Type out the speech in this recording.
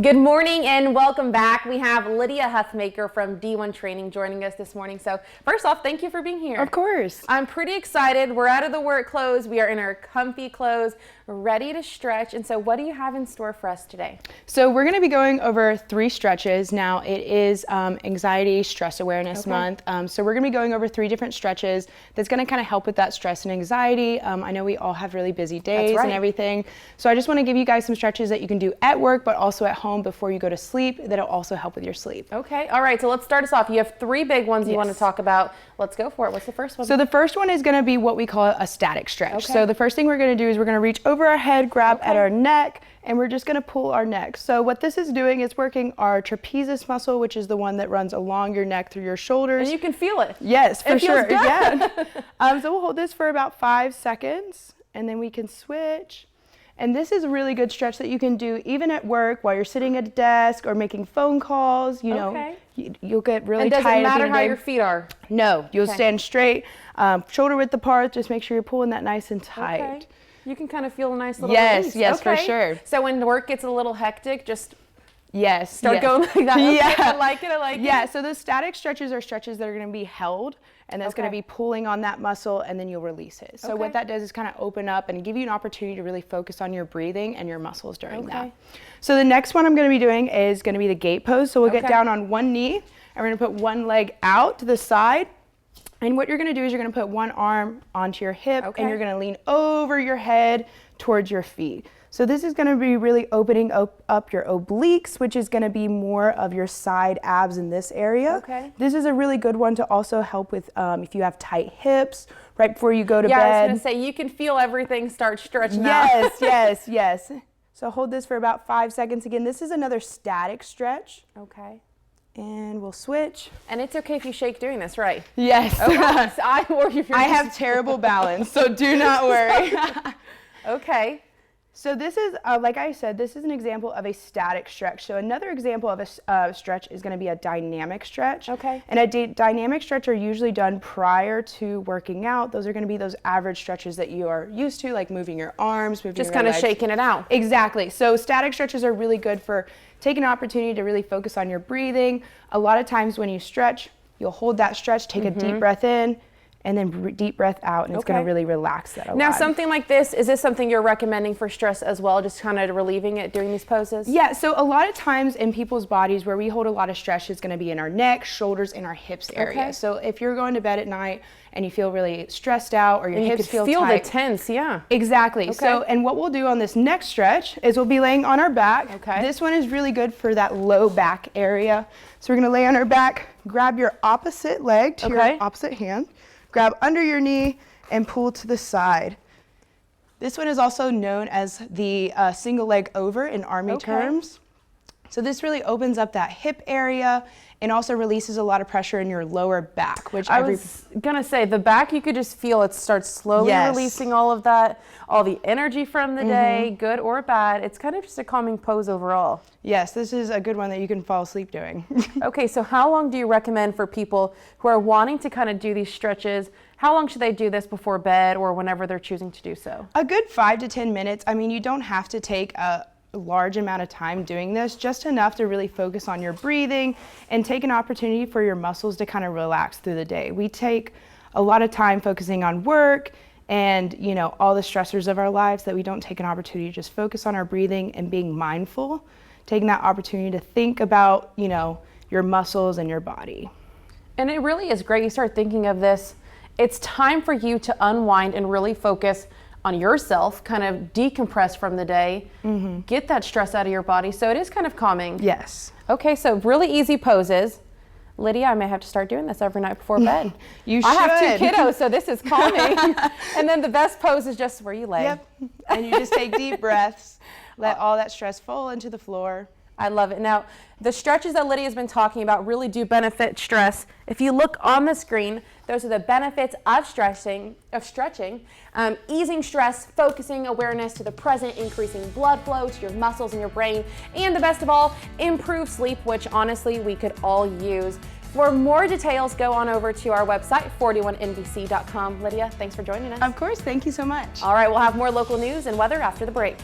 Good morning and welcome back. We have Lydia Huthmaker from D1 Training joining us this morning. So first off, thank you for being here. Of course. I'm pretty excited. We're out of the work clothes. We are in our comfy clothes, ready to stretch. And so what do you have in store for us today? So we're going to be going over 3 stretches. Now it is Anxiety Stress Awareness Month. So we're going to be going over 3 different stretches that's going to kind of help with that stress and anxiety. I know we all have really busy days and everything. So I just want to give you guys some stretches that you can do at work, but also at home before you go to sleep. That'll also help with your sleep. Okay. All right. So let's start us off. You have 3 big ones you want to talk about. Let's go for it. What's the first one? So the first one is going to be what we call a static stretch. So the first thing we're going to do is we're going to reach over our head, grab at our neck, and we're just going to pull our neck. So what this is doing is working our trapezius muscle, which is the one that runs along your neck through your shoulders. And you can feel it. Yes, for sure. Feels good. Yeah. So we'll hold this for about 5 seconds, and then we can switch. And this is a really good stretch that you can do even at work while you're sitting at a desk or making phone calls. You know, you'll get really tired. And does it matter how your feet are? No, you'll stand straight, shoulder width apart. Just make sure you're pulling that nice and tight. Okay. You can kind of feel a nice little release. Yes, for sure. So when work gets a little hectic, just start going like that. Okay, Yeah. I like it. Yeah, so the static stretches are stretches that are going to be held, and that's going to be pulling on that muscle, and then you'll release it. So what that does is kind of open up and give you an opportunity to really focus on your breathing and your muscles during that. So the next one I'm going to be doing is going to be the gate pose. So we'll get down on one knee, and we're going to put one leg out to the side. And what you're going to do is you're going to put one arm onto your hip, and you're going to lean over your head towards your feet. So this is going to be really opening up your obliques, which is going to be more of your side abs in this area. This is a really good one to also help with if you have tight hips right before you go to bed. Yeah, I was going to say, you can feel everything start stretching out. Yes. So hold this for about 5 seconds. Again, this is another static stretch. And we'll switch. And it's okay if you shake doing this, right? Yes. I have terrible balance, so do not worry. Okay. So this is, like I said, this is an example of a static stretch. So another example of a stretch is going to be a dynamic stretch. And a dynamic stretch are usually done prior to working out. Those are going to be those average stretches that you are used to, like moving your arms, moving just your kind of legs. shaking it out. Exactly. So static stretches are really good for taking an opportunity to really focus on your breathing. A lot of times when you stretch, you'll hold that stretch, take a deep breath in, and then deep breath out, and it's going to really relax that a lot. Now, something like this, is this something you're recommending for stress as well, just kind of relieving it during these poses? Yeah, so a lot of times in people's bodies where we hold a lot of stress is going to be in our neck, shoulders, and our hips area. So if you're going to bed at night and you feel really stressed out or your hips feel tight. You can feel the tense, Exactly. So, and what we'll do on this next stretch is we'll be laying on our back. This one is really good for that low back area. So we're going to lay on our back, grab your opposite leg to your opposite hand. Grab under your knee and pull to the side. This one is also known as the single leg over in Army terms. So this really opens up that hip area and also releases a lot of pressure in your lower back, which I was gonna say the back, you could just feel it starts slowly releasing all of that, all the energy from the day, good or bad. It's kind of just a calming pose overall. Yes, this is a good one that you can fall asleep doing. Okay, so how long do you recommend for people who are wanting to kind of do these stretches? How long should they do this before bed or whenever they're choosing to do so? A good 5 to 10 minutes. I mean, you don't have to take a large amount of time doing this, just enough to really focus on your breathing and take an opportunity for your muscles to kind of relax through the day. We take a lot of time focusing on work and, you know, all the stressors of our lives that we don't take an opportunity to just focus on our breathing and being mindful, taking that opportunity to think about, you know, your muscles and your body. And it really is great. You start thinking of this. It's time for you to unwind and really focus on yourself, kind of decompress from the day, get that stress out of your body. So it is kind of calming. Yes. Okay, so really easy poses. Lydia, I may have to start doing this every night before bed. You should. I have 2 kiddos, so this is calming. And then the best pose is just where you lay. And you just take deep breaths, let all that stress fall into the floor. I love it. Now, the stretches that Lydia's been talking about really do benefit stress. If you look on the screen, those are the benefits of stretching, easing stress, focusing awareness to the present, increasing blood flow to your muscles and your brain, and the best of all, improved sleep, which honestly we could all use. For more details, go on over to our website, 41nbc.com. Lydia, thanks for joining us. Of course, thank you so much. All right, we'll have more local news and weather after the break.